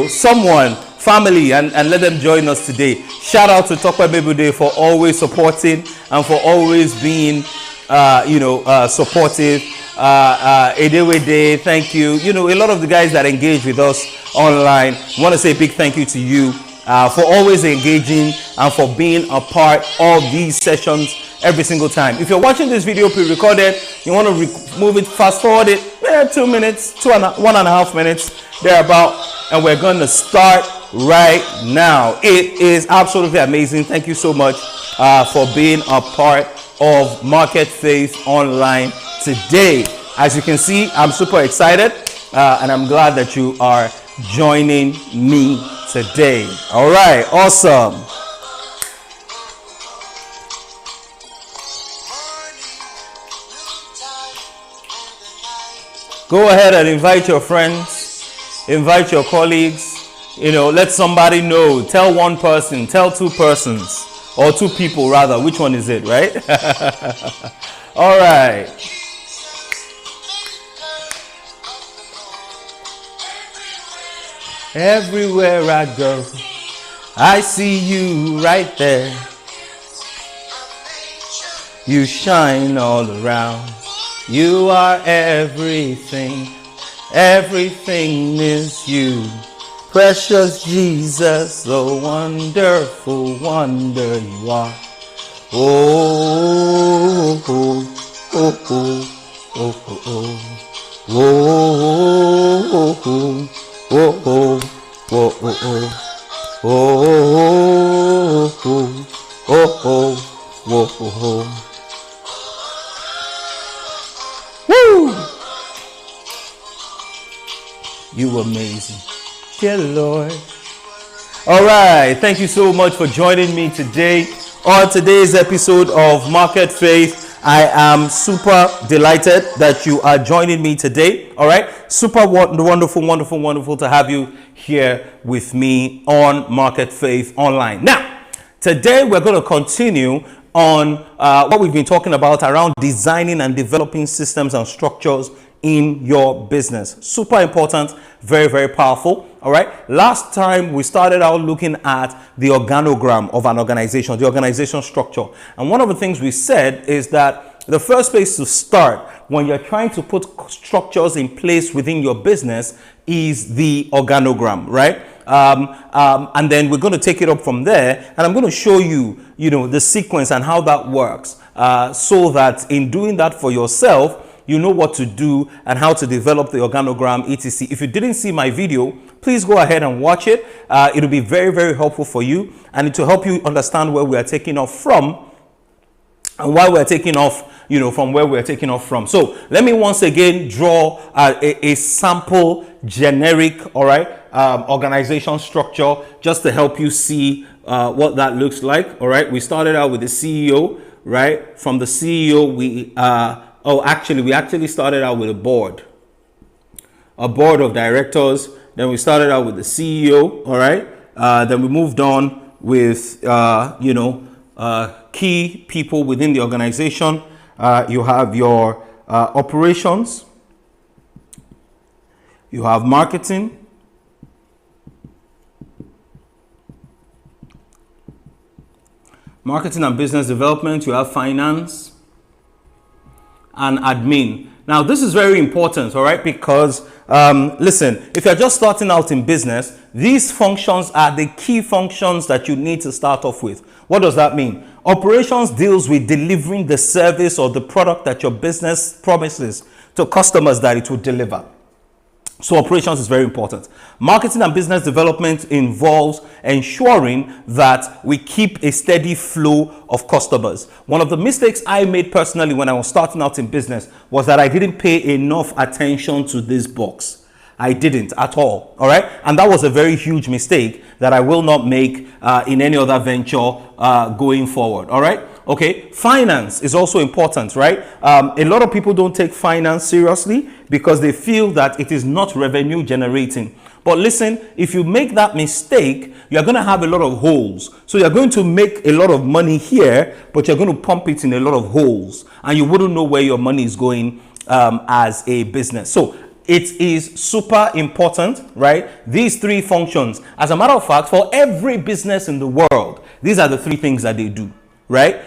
someone, family, and let them join us today. Shout out to Tokwe Bebude for always supporting and for always being supportive. Edewede, thank you. A lot of the guys that engage with us online, want to say a big thank you to you for always engaging and for being a part of these sessions every single time. If you're watching this video pre-recorded, you want to move it, fast forward it 2 minutes, 1.5 minutes, thereabout, and we're going to start right now. It is absolutely amazing. Thank you so much for being a part of Market Faith Online today. As you can see, I'm super excited and I'm glad that you are joining me today. All right, awesome. Go ahead and invite your friends, invite your colleagues, let somebody know. Tell one person, tell two persons, or two people rather. Which one is it, right? All right. Everywhere I go, I see you right there. You shine all around. You are everything. Everything is you. Precious Jesus, oh wonderful wonder you are. Oh, oh, oh, oh, oh, oh, oh, oh, oh, oh, oh, oh, oh, oh, oh, oh. Woo! You amazing. Dear Lord. All right. Thank you so much for joining me today on today's episode of Market Faith. I am super delighted that you are joining me today. All right. Super wonderful to have you here with me on Market Faith Online. Now, today we're going to continue on what we've been talking about around designing and developing systems and structures in your business. Super important, very powerful. All right. Last time we started out looking at the organogram of an organization, the organization structure. And one of the things we said is that the first place to start when you're trying to put structures in place within your business is the organogram, right? And then we're going to take it up from there, and I'm going to show you, the sequence and how that works, so that in doing that for yourself, you know what to do and how to develop the organogram, etc. If you didn't see my video, please go ahead and watch it. It'll be very helpful for you, and it will help you understand where we are taking off from and why we're taking off, from where we're taking off from. So let me once again draw a sample generic, all right, organization structure just to help you see what that looks like. All right, we started out with the CEO, right? From the CEO, we actually started out with a board of directors. Then we started out with the CEO, all right? Then we moved on with, key people within the organization. You have your operations. You have marketing. Marketing and business development. You have finance and admin. Now, this is very important, all right, because listen, if you're just starting out in business, these functions are the key functions that you need to start off with. What does that mean? Operations deals with delivering the service or the product that your business promises to customers that it will deliver. So operations is very important. Marketing and business development involves ensuring that we keep a steady flow of customers. One of the mistakes I made personally when I was starting out in business was that I didn't pay enough attention to this box. I didn't at all right? And that was a very huge mistake that I will not make in any other venture going forward, all right? Okay, finance is also important, right? A lot of people don't take finance seriously because they feel that it is not revenue generating. But listen, if you make that mistake, you're going to have a lot of holes. So you're going to make a lot of money here, but you're going to pump it in a lot of holes, and you wouldn't know where your money is going as a business. So It is super important, right? These three functions. As a matter of fact, for every business in the world, these are the three things that they do. Right?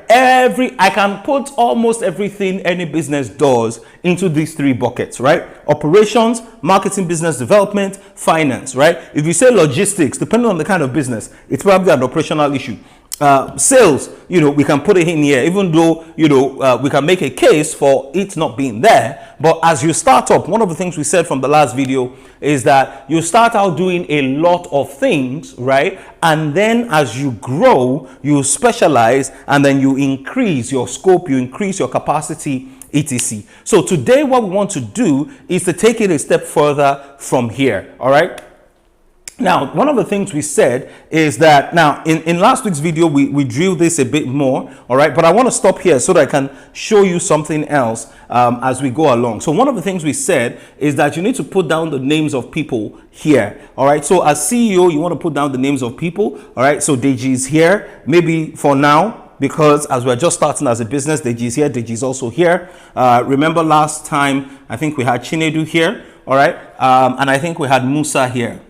I can put almost everything any business does into these three buckets, right? Operations, marketing, business development, finance, right? If you say logistics, depending on the kind of business, it's probably an operational issue. Sales, we can put it in here, even though, we can make a case for it not being there. But as you start up, one of the things we said from the last video is that you start out doing a lot of things, right? And then as you grow, you specialize, and then you increase your scope, you increase your capacity, etc. So today what we want to do is to take it a step further from here. All right. Now, one of the things we said is that now in last week's video, we drilled this a bit more. All right. But I want to stop here so that I can show you something else as we go along. So one of the things we said is that you need to put down the names of people here. All right. So as CEO, you want to put down the names of people. All right. So Deji is here, maybe for now, because as we're just starting as a business, Deji is here. Deji is also here. Remember last time, I think we had Chinedu here. All right. And I think we had Musa here.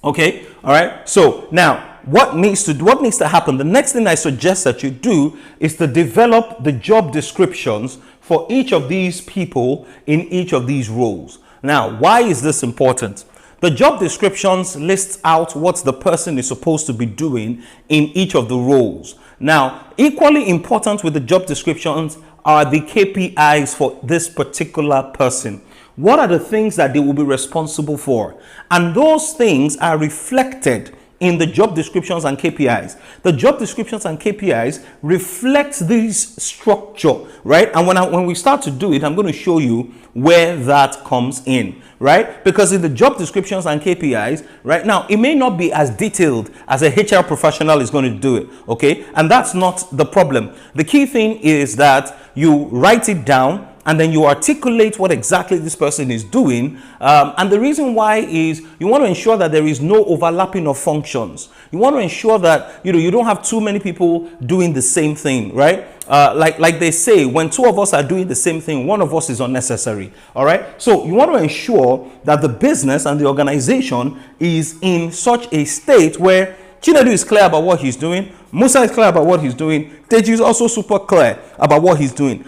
Okay. All right. So now what needs to happen? The next thing I suggest that you do is to develop the job descriptions for each of these people in each of these roles. Now, why is this important? The job descriptions lists out what the person is supposed to be doing in each of the roles. Now, equally important with the job descriptions are the KPIs for this particular person. What are the things that they will be responsible for? And those things are reflected in the job descriptions and KPIs. The job descriptions and KPIs reflect this structure, right? And when we start to do it, I'm going to show you where that comes in, right? Because in the job descriptions and KPIs, right now, it may not be as detailed as a HR professional is going to do it, okay? And that's not the problem. The key thing is that you write it down, and then you articulate what exactly this person is doing. And the reason why is you want to ensure that there is no overlapping of functions. You want to ensure that you don't have too many people doing the same thing, right? Like they say, when two of us are doing the same thing, one of us is unnecessary. All right. So you want to ensure that the business and the organization is in such a state where Chinedu is clear about what he's doing. Musa is clear about what he's doing. Deji is also super clear about what he's doing.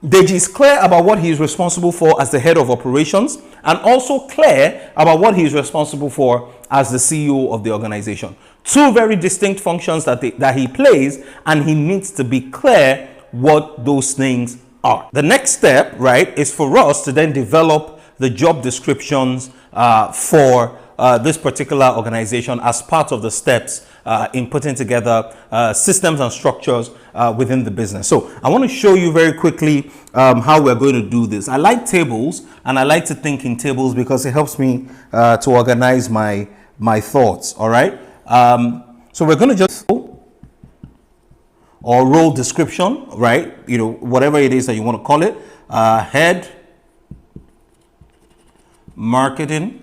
Deji is clear about what he is responsible for as the head of operations, and also clear about what he is responsible for as the CEO of the organization. Two very distinct functions that he plays, and he needs to be clear what those things are. The next step, right, is for us to then develop the job descriptions for this particular organization as part of the steps in putting together systems and structures within the business. So I want to show you very quickly how we're going to do this. I like tables, and I like to think in tables because it helps me to organize my thoughts. All right. So we're going to just or role description, right? Whatever it is that you want to call it. Head, marketing,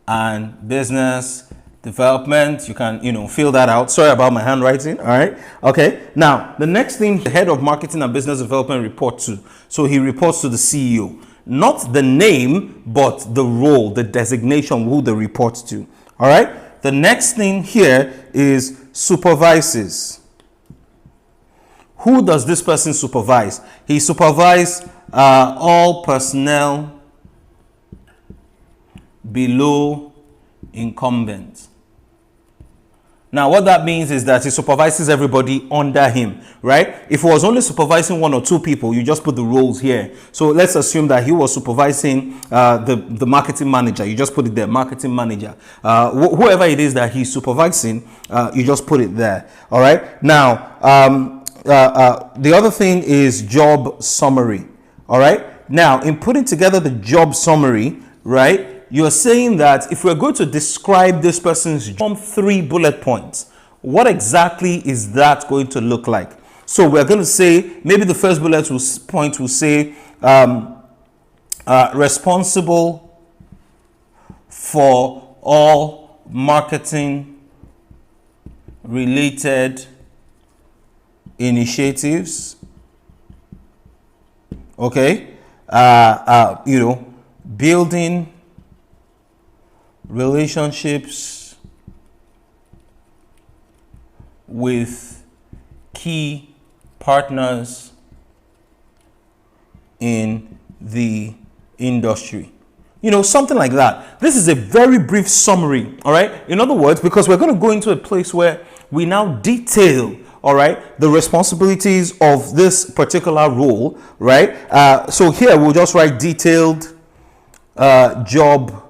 and business development. You can fill that out. Sorry about my handwriting. All right. Okay. Now the next thing, the head of marketing and business development reports to. So he reports to the CEO, not the name, but the role, the designation, who they report to. All right. The next thing here is supervises. Who does this person supervise? He supervises all personnel below incumbent. Now, what that means is that he supervises everybody under him, right? If he was only supervising one or two people, you just put the roles here. So let's assume that he was supervising the marketing manager. You just put it there, marketing manager. Whoever it is that he's supervising, you just put it there. All right. Now, the other thing is job summary. All right. Now, in putting together the job summary, right, you're saying that if we're going to describe this person's job, 3 bullet points, what exactly is that going to look like? So we're going to say, maybe the first bullet point will say responsible for all marketing related initiatives. Okay. building relationships with key partners in the industry. Something like that. This is a very brief summary, all right? In other words, because we're going to go into a place where we now detail, all right, the responsibilities of this particular role, right? So here we'll just write detailed job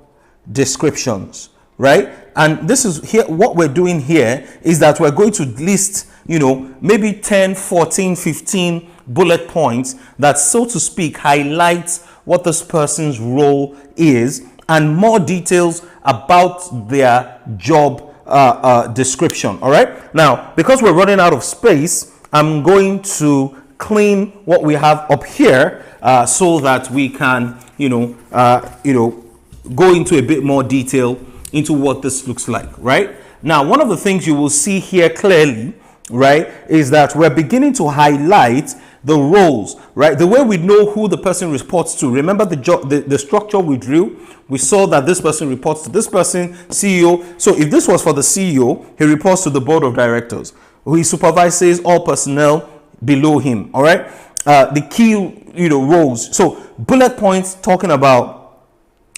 descriptions, right? And this is here, what we're doing here is that we're going to list, maybe 10, 14, 15 bullet points that, so to speak, highlights what this person's role is and more details about their job description. All right. Now, because we're running out of space, I'm going to clean what we have up here so that we can, go into a bit more detail into what this looks like. Right. Now, one of the things you will see here clearly, right, is that we're beginning to highlight the roles, right? The way we know who the person reports to. Remember the structure we drew? We saw that this person reports to this person, CEO. So if this was for the CEO, he reports to the board of directors. He supervises all personnel below him. All right. The key, roles. So bullet points talking about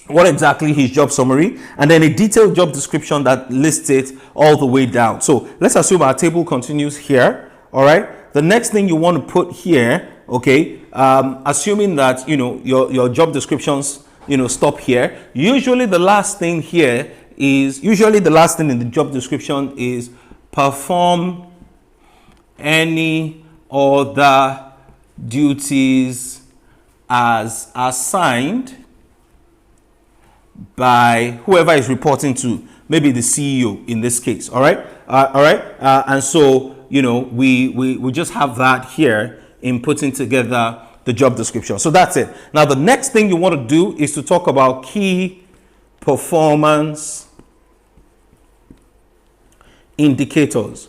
what exactly his job summary, and then a detailed job description that lists it all the way down. So let's assume our table continues here. All right. The next thing you want to put here, okay, assuming that, your job descriptions, stop here. Usually the last thing in the job description is perform any other duties as assigned by whoever is reporting to, maybe the CEO in this case. All right. And so, we just have that here in putting together the job description. So that's it. Now, the next thing you want to do is to talk about key performance indicators.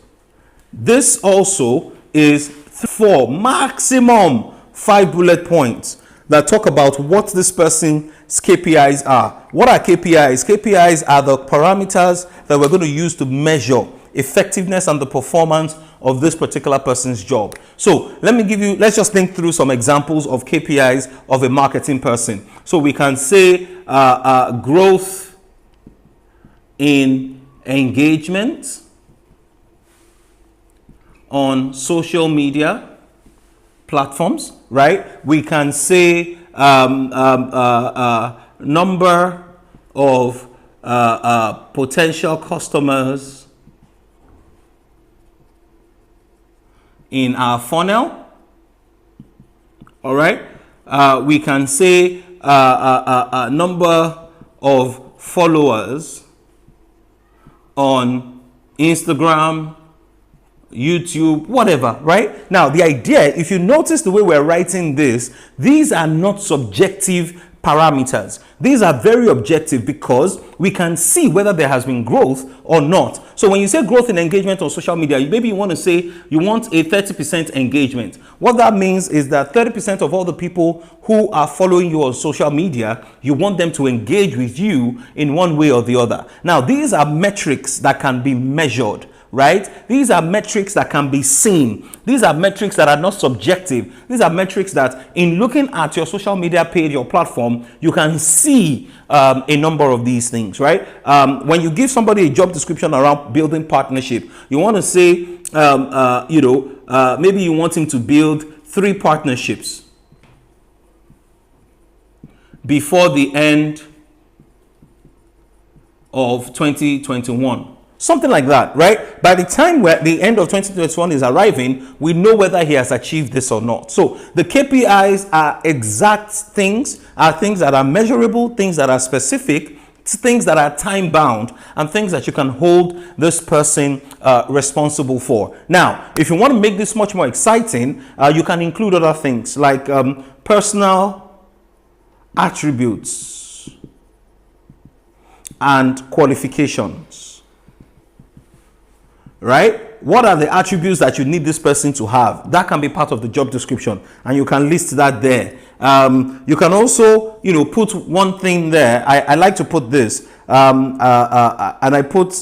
This also is for maximum 5 bullet points that talk about what this person's KPIs are. What are KPIs? KPIs are the parameters that we're going to use to measure effectiveness and the performance of this particular person's job. So let's just think through some examples of KPIs of a marketing person. So we can say growth in engagement on social media platforms, right? We can say number of potential customers in our funnel. All right. We can say a number of followers on Instagram, YouTube, whatever, right? Now, the idea, if you notice the way we're writing this, these are not subjective parameters. These are very objective because we can see whether there has been growth or not. So when you say growth in engagement on social media, maybe you want to say you want a 30% engagement. What that means is that 30% of all the people who are following you on social media, you want them to engage with you in one way or the other. Now, these are metrics that can be measured, right? These are metrics that can be seen. These are metrics that are not subjective. These are metrics that in looking at your social media page, your platform, you can see a number of these things, right? When you give somebody a job description around building partnership, you want to say, maybe you want him to build 3 partnerships before the end of 2021. Something like that, right? By the time where the end of 2021 is arriving, we know whether he has achieved this or not. So the KPIs are exact things, are things that are measurable, things that are specific, things that are time bound, and things that you can hold this person responsible for. Now, if you want to make this much more exciting, you can include other things like personal attributes and qualifications. Right? What are the attributes that you need this person to have? That can be part of the job description, and you can list that there. You can also, put one thing there. I like to put this, and I put,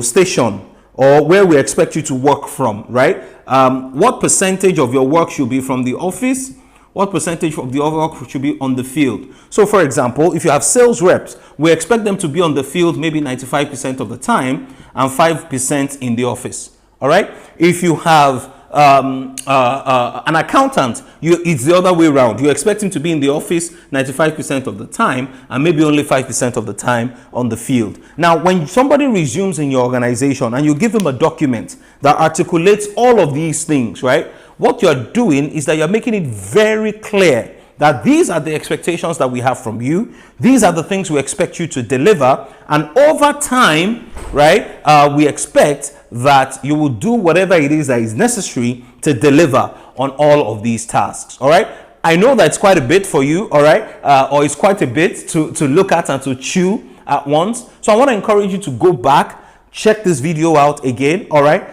station, or where we expect you to work from, right? What percentage of your work should be from the office? What percentage of the work should be on the field? So for example, if you have sales reps, we expect them to be on the field maybe 95% of the time and 5% in the office. All right. If you have an accountant, it's the other way around. You expect him to be in the office 95% of the time and maybe only 5% of the time on the field. Now, when somebody resumes in your organization and you give them a document that articulates all of these things, right? What you're doing is that you're making it very clear that these are the expectations that we have from you. These are the things we expect you to deliver. And over time, right, we expect that you will do whatever it is that is necessary to deliver on all of these tasks. All right. I know that's quite a bit for you. All right. Or it's quite a bit to look at and to chew at once. So I want to encourage you to go back, check this video out again. All right.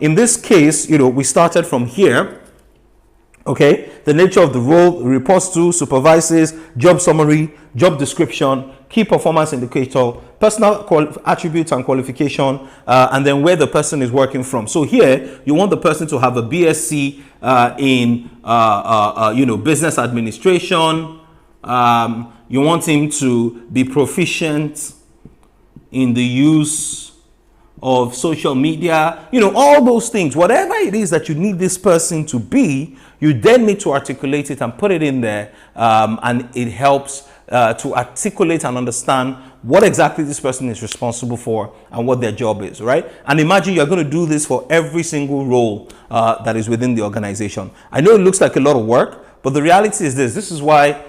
In this case, we started from here. Okay, the nature of the role, reports to, supervises, job summary, job description, key performance indicator, personal attributes and qualification, and then where the person is working from. So here, you want the person to have a BSc in, business administration. You want him to be proficient in the use of social media, all those things. Whatever it is that you need this person to be, you then need to articulate it and put it in there, and it helps to articulate and understand what exactly this person is responsible for and what their job is, right? And imagine you're going to do this for every single role that is within the organization. I know it looks like a lot of work, but the reality is this is why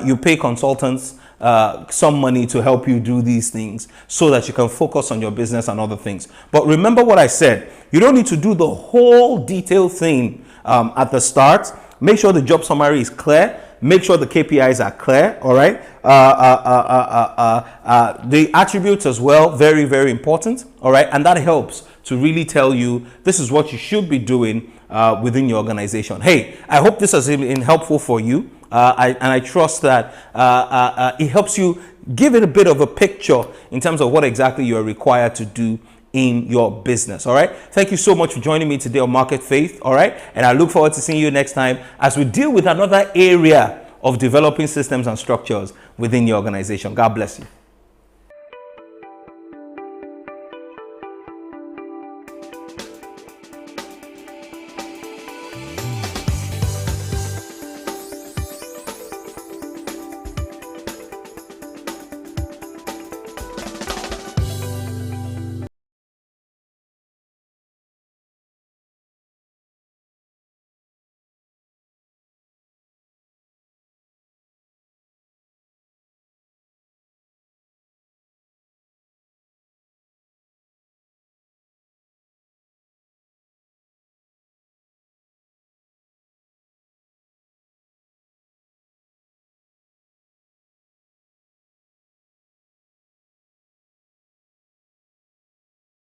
you pay consultants some money to help you do these things so that you can focus on your business and other things. But remember what I said, you don't need to do the whole detailed thing at the start. Make sure the job summary is clear. Make sure the KPIs are clear. All right. The attributes as well, very, very important. All right. And that helps to really tell you this is what you should be doing within your organization. Hey, I hope this has been helpful for you. I trust that it helps you give it a bit of a picture in terms of what exactly you are required to do in your business. All right. Thank you so much for joining me today on Market Faith. All right. And I look forward to seeing you next time as we deal with another area of developing systems and structures within your organization. God bless you.